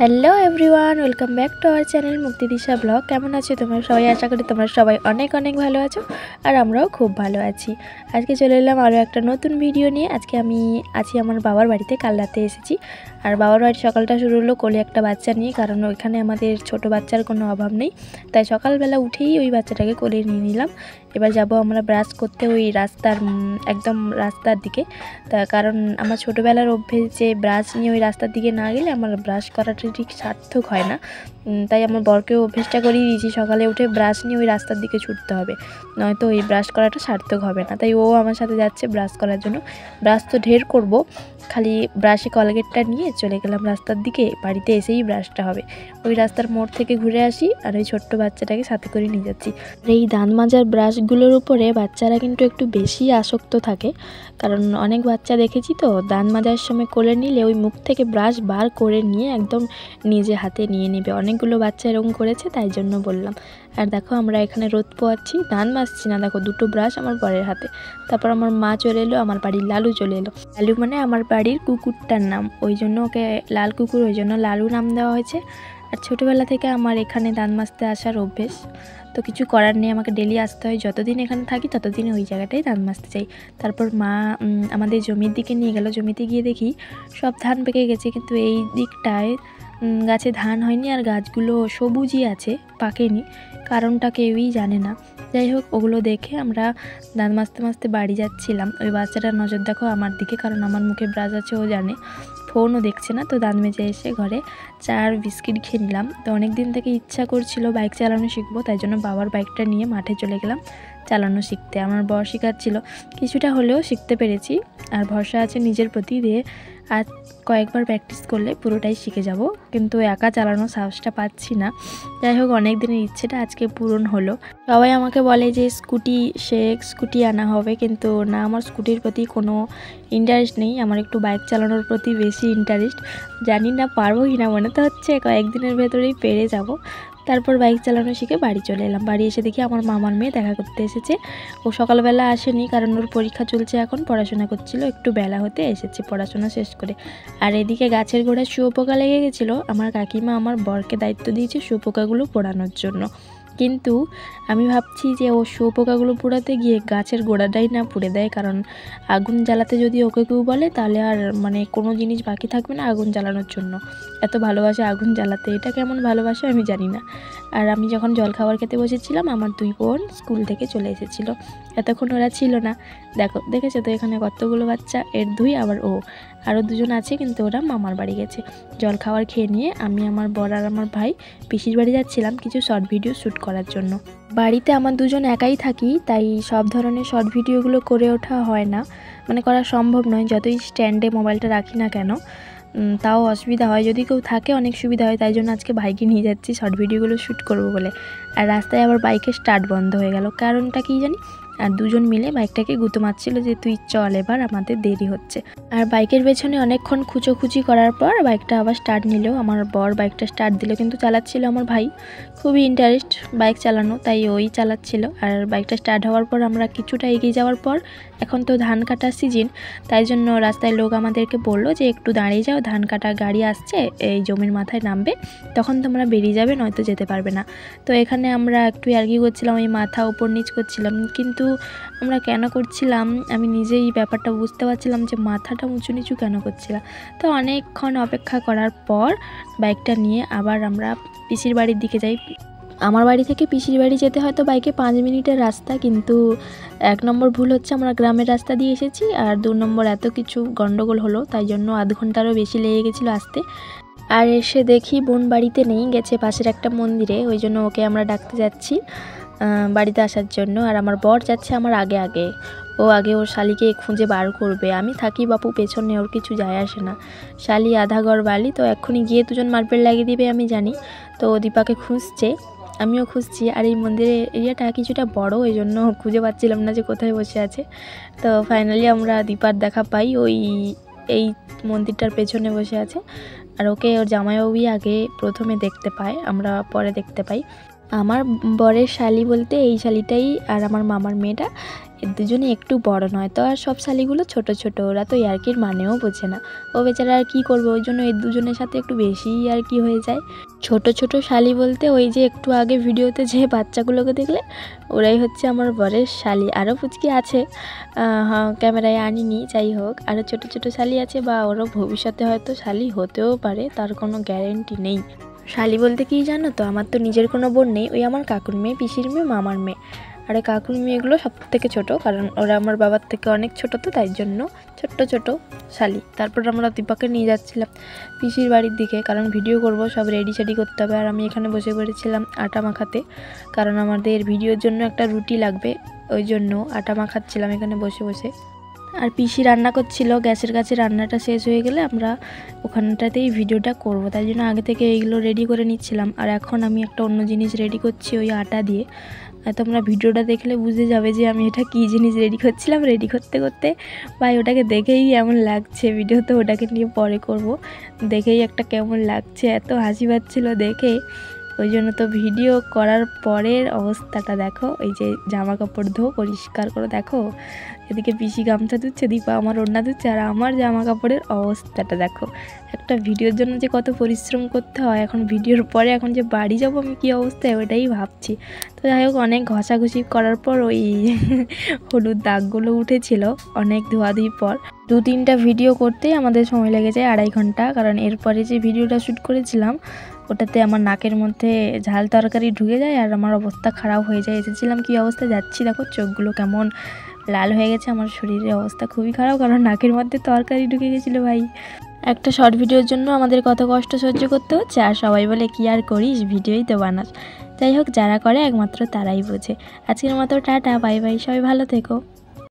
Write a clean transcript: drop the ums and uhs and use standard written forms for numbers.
Hello everyone, welcome back to our channel মুক্তি দিশা blog. কেমন আছো তোমরা সবাই? আশা করি তোমরা সবাই অনেক অনেক ভালো আছো, আর আমরাও খুব ভালো আছি। আজকে চলে এলাম আরও একটা নতুন ভিডিও নিয়ে। আজকে আমি আছি আমার বাবার বাড়িতে, কাল রাতে এসেছি। আর বাবার বাড়ির সকালটা শুরু হলো কোলে একটা বাচ্চা নিয়ে, কারণ ওইখানে আমাদের ছোট বাচ্চার কোনো অভাব নেই। তাই সকালবেলা উঠেই ওই বাচ্চাটাকে কোলে নিয়ে নিলাম। এবার যাব আমরা ব্রাশ করতে ওই রাস্তার একদম রাস্তার দিকে। তা কারণ আমার ছোটোবেলার অভ্যেস যে ব্রাশ নিয়ে ওই রাস্তার দিকে না গেলে আমার ব্রাশ করাটা ঠিক সার্থক হয় না। তাই আমার বরকেও অভ্যেসটা করিয়ে দিয়েছি সকালে উঠে ব্রাশ নিয়ে ওই রাস্তার দিকে ছুটতে হবে, নয়তো ওই ব্রাশ করাটা সার্থক হবে না। তাই ও আমার সাথে যাচ্ছে ব্রাশ করার জন্য। ব্রাশ তো ঢের করব, খালি ব্রাশে কলগেটটা নিয়ে চলে গেলাম রাস্তার দিকে। বাড়িতে এসেই ব্রাশটা হবে। ওই রাস্তার মোড় থেকে ঘুরে আসি, আর ওই ছোট্ট বাচ্চাটাকে সাথে করে নিয়ে যাচ্ছি। এই দাঁত মাজার ব্রাশগুলোর উপরে বাচ্চারা কিন্তু একটু বেশি আসক্ত থাকে, কারণ অনেক বাচ্চা দেখেছি তো দাঁত মাজার সময় কোলে নিলে ওই মুখ থেকে ব্রাশ বার করে নিয়ে একদম নিজে হাতে নিয়ে নেবে। অনেকগুলো বাচ্চা এরকম করেছে, তাই জন্য বললাম। আর দেখো আমরা এখানে রোদ পোয়াচ্ছি, দাঁত মাজছি না। দেখো দুটো ব্রাশ আমার বরের হাতে। তারপর আমার মা চলে এলো, আমার বাড়ির লালু চলে এলো। লালু মানে আমার বাড়ির কুকুরটার নাম, ওই জন্য ওকে লাল কুকুর, ওই জন্য লালু নাম দেওয়া হয়েছে। আর ছোটোবেলা থেকে আমার এখানে দাঁত মাজতে আসার অভ্যেস, তো কিছু করার নেই, আমাকে ডেলি আসতে হয়। যতদিন এখানে থাকি ততদিন ওই জায়গাটাই দাঁত মাজতে চাই। তারপর মা আমাদের জমির দিকে নিয়ে গেল। জমিতে গিয়ে দেখি সব ধান পেকে গেছে, কিন্তু এই দিকটায় গাছে ধান হয়নি, আর গাছগুলো সবুজই আছে, পাকেনি। কারণটা কেউই জানে না। যাই হোক, ওগুলো দেখে আমরা দাঁত মাজতে মাজতে বাড়ি যাচ্ছিলাম। ওই বাচ্চাটার নজর দেখো আমার দিকে, কারণ আমার মুখে ব্রাশ আছে, ও জানে। ফোনও দেখছে না। তো দাঁত মেজে এসে ঘরে চা আর বিস্কিট খেয়ে নিলাম। তো অনেক দিন থেকে ইচ্ছা করছিল বাইক চালানো শিখবো, তাই জন্য বাবার বাইকটা নিয়ে মাঠে চলে গেলাম চালানো শিখতে। আমার বর শেখাচ্ছিল, কিছুটা হলেও শিখতে পেরেছি। আর ভরসা আছে নিজের প্রতি, দিয়ে আর কয়েকবার প্র্যাকটিস করলে পুরোটাই শিখে যাব, কিন্তু একা চালানোর সাহসটা পাচ্ছি না। যাই হোক, অনেক দিনের ইচ্ছেটা আজকে পূরণ হলো। সবাই আমাকে বলে যে স্কুটি আনা হবে, কিন্তু না, আমার স্কুটির প্রতি কোনো ইন্টারেস্ট নেই। আমার একটু বাইক চালানোর প্রতি বেশি ইন্টারেস্ট। জানি না পারবো কি না, মনে তো হচ্ছে কয়েকদিনের ভেতরেই পেরে যাব। তারপর বাইক চালানো শিখে বাড়ি চলে এলাম। বাড়ি এসে দেখি আমার মামার মেয়ে দেখা করতে এসেছে। ও সকালবেলা আসেনি, কারণ ওর পরীক্ষা চলছে, এখন পড়াশোনা করছিল। একটু বেলা হতে এসেছে পড়াশোনা শেষ করে। আর এদিকে গাছের গোড়ায় শুয়োপোকা লেগে গেছিলো। আমার কাকিমা আমার বরকে দায়িত্ব দিয়েছে শুয়োপোকাগুলো পোড়ানোর জন্য, কিন্তু আমি ভাবছি যে ও শুয়োপোকাগুলো পোড়াতে গিয়ে গাছের গোড়াটাই না পুড়ে দেয়, কারণ আগুন জ্বালাতে যদি ওকে কেউ বলে তাহলে আর কোনো জিনিস বাকি থাকবে না আগুন জ্বালানোর জন্য। এত ভালোবাসে আগুন জ্বালাতে, এটা কেমন ভালোবাসে আমি জানি না। আর আমি যখন জলখাবার খেতে বসেছিলাম, আমার দুই বোন স্কুল থেকে চলে এসেছিলো। এতক্ষণ ওরা ছিল না। দেখেছো তো এখানে কতগুলো বাচ্চা, এর দুই, আবার ও আরও দুজন আছে, কিন্তু ওরা মামার বাড়ি গেছে। জলখাবার খেয়ে নিয়ে আমি, আমার বর আর আমার ভাই পিসির বাড়ি যাচ্ছিলাম কিছু শর্ট ভিডিও শ্যুট করার জন্য। বাড়িতে আমার দুজন একাই থাকি, তাই সব ধরনের শর্ট ভিডিওগুলো করে ওঠা হয় না, করা সম্ভব নয়। যতই স্ট্যান্ডে মোবাইলটা রাখি না কেন, তাও অসুবিধা হয়। যদি কেউ থাকে অনেক সুবিধা হয়, তাই জন্য আজকে ভাইকে নিয়ে যাচ্ছি শর্ট ভিডিওগুলো শ্যুট করবো বলে। আর রাস্তায় আবার বাইকের স্টার্ট বন্ধ হয়ে গেল, কারণটা কী জানি। আর দুজন মিলে বাইকটাকে গুঁতো মারছিল যে তুই চল, এবার আমাদের দেরি হচ্ছে। আর বাইকের পেছনে অনেকক্ষণ খুঁচোখুচি করার পর বাইকটা আবার স্টার্ট নিলেও আমার বর বাইকটা স্টার্ট দিল, কিন্তু চালাচ্ছিল আমার ভাই। খুবই ইন্টারেস্ট বাইক চালানো, তাই ওই চালাচ্ছিল। আর বাইকটা স্টার্ট হওয়ার পর আমরা কিছুটা এগিয়ে যাওয়ার পর, এখন তো ধান কাটার সিজন, তাই জন্য রাস্তায় লোক আমাদেরকে বললো যে একটু দাঁড়িয়ে যাও, ধান কাটা গাড়ি আসছে, এই জমির মাথায় নামবে, তখন তোমরা বেরিয়ে যাবে, নয়তো যেতে পারবে না। তো এখানে আমরা একটু আর্গিউ করছিলাম, ওই মাথা উপর নিচ করছিলাম, কিন্তু আমরা কেন করছিলাম আমি নিজেই ব্যাপারটা বুঝতে পারছিলাম যে মাথাটা উঁচু নিচু কেন করছিলাম। তো অনেকক্ষণ অপেক্ষা করার পর বাইকটা নিয়ে আবার আমরা পিসির বাড়ির দিকে যাই। আমার বাড়ি থেকে পিসির বাড়ি যেতে হয়তো বাইকে 5 মিনিটের রাস্তা, কিন্তু 1 নম্বর ভুল হচ্ছে আমরা গ্রামের রাস্তা দিয়ে এসেছি, আর 2 নম্বর এত কিছু গন্ডগোল হলো, তাই জন্য আধ ঘন্টারও বেশি লেগে গেছিলো আসতে। আর এসে দেখি বোন বাড়িতে নেই, গেছে পাশের একটা মন্দিরে, ওই জন্য ওকে আমরা ডাকতে যাচ্ছি বাড়িতে আসার জন্য। আর আমার বর যাচ্ছে আমার আগে আগে, ও আগে ওর শালিকে খুঁজে বার করবে। আমি থাকি বাপু পেছনে, ওর কিছু যায় আসে না। শালি আধা ঘর বালি, তো এক্ষুনি গিয়ে দুজন মার্বেল লাগিয়ে দিবে আমি জানি। তো দীপাকে খুঁজছে, আমিও খুঁজছি। আর এই মন্দিরের এরিয়াটা কিছুটা বড়, এই জন্য খুঁজে পাচ্ছিলাম না যে কোথায় বসে আছে। তো ফাইনালি আমরা দীপার দেখা পাই, এই মন্দিরটার পেছনে বসে আছে। আর ওকে ওর জামাইবাবুই আগে প্রথমে দেখতে পায়, আমরা পরে দেখতে পাই। আমার বরের শালি বলতে এই শালিটাই আর আমার মামার মেয়েটা, দুজনে একটু বড় নয় তো, আর সব শালিগুলো ছোট ছোট, ওরা তো ইয়ার্কির মানেও বোঝে না। ও বেচারা আর কী করবে, ওই জন্য এই দুজনের সাথে একটু বেশি আর কি হয়ে যায়। ছোট ছোট শালি বলতে ওই যে একটু আগে ভিডিওতে যে বাচ্চাগুলোকে দেখলে ওরাই হচ্ছে আমার বরের শালি। আরও পুচকি আছে, ক্যামেরায় আনিনি, যাই হোক আরও ছোট ছোট শালি আছে, বা ওরও ভবিষ্যতে হয়তো শালি হতেও পারে, তার কোনো গ্যারেন্টি নেই। শালি বলতে কি জানো তো, আমার তো নিজের কোনো বোন নেই, ওই আমার কাকুর মেয়ে, পিসির মেয়ে, মামার মেয়ে। আর কাকুর মেয়েগুলো সব থেকে ছোটো, কারণ ওরা আমার বাবার থেকে অনেক ছোটো, তো তাই জন্য ছোট্ট ছোট শালি। তারপর আমরা দীপাকে নিয়ে যাচ্ছিলাম পিসির বাড়ির দিকে, কারণ ভিডিও করব, সব রেডি সেডি করতে হবে। আর আমি এখানে বসে পড়েছিলাম আটা মাখাতে, কারণ আমাদের ভিডিওর জন্য একটা রুটি লাগবে, ওই জন্য আটা মাখাচ্ছিলাম এখানে বসে বসে। আর পিসি রান্না করছিল, গ্যাসের কাছে রান্নাটা শেষ হয়ে গেলে আমরা ওখানটাতেই ভিডিওটা করব, তাই জন্য আগে থেকে এইগুলো রেডি করে নিচ্ছিলাম। আর এখন আমি একটা অন্য জিনিস রেডি করছি ওই আটা দিয়ে, তোমরা ভিডিওটা দেখলে বুঝে যাবে যে আমি এটা কী জিনিস রেডি করছিলাম। রেডি করতে করতে ভাই ওটাকে দেখেই এমন লাগছে, ভিডিও তো ওটাকে নিয়ে পরে করব, দেখেই একটা কেমন লাগছে, এত হাসি পাচ্ছিল দেখে, ওই জন্য তো ভিডিও করার পরের অবস্থাটা দেখো। এই যে জামা কাপড় ধো পরিষ্কার করে দেখো, এদিকে পিসি গামছা ধুচ্ছে, দীপা আমার ওড়না ধুচ্ছে, আর আমার জামা কাপড়ের অবস্থাটা দেখো। একটা ভিডিওর জন্য যে কত পরিশ্রম করতে হয়, এখন ভিডিওর পরে এখন যে বাড়ি যাব আমি কী অবস্থায় ওইটাই ভাবছি। তো যাই হোক অনেক ঘষাঘষি করার পর ওই হলুদ দাগগুলো উঠেছিল অনেক ধোয়াধুয়ির পর। 2-3টা ভিডিও করতেই আমাদের সময় লেগে যায় 2.5 ঘন্টা, কারণ এরপরে যে ভিডিওটা শ্যুট করেছিলাম ওটাতে আমার নাকের মধ্যে ঝাল তরকারি ঢুকে যায় আর আমার অবস্থা খারাপ হয়ে যায়। এসেছিলাম কী অবস্থা, যাচ্ছি দেখো চোখগুলো কেমন লাল হয়ে গেছে, আমার শরীরের অবস্থা খুবই খারাপ, কারণ নাকের মধ্যে তরকারি ঢুকে গেছিলো ভাই। একটা শর্ট ভিডিওর জন্য আমাদের কত কষ্ট সহ্য করতে হচ্ছে, আর সবাই বলে কি আর করিস, ভিডিওই তো বানাস। যাই হোক যারা করে একমাত্র তারাই বোঝে। আজকের মতো টাটা, বাই বাই, সবাই ভালো থেকো।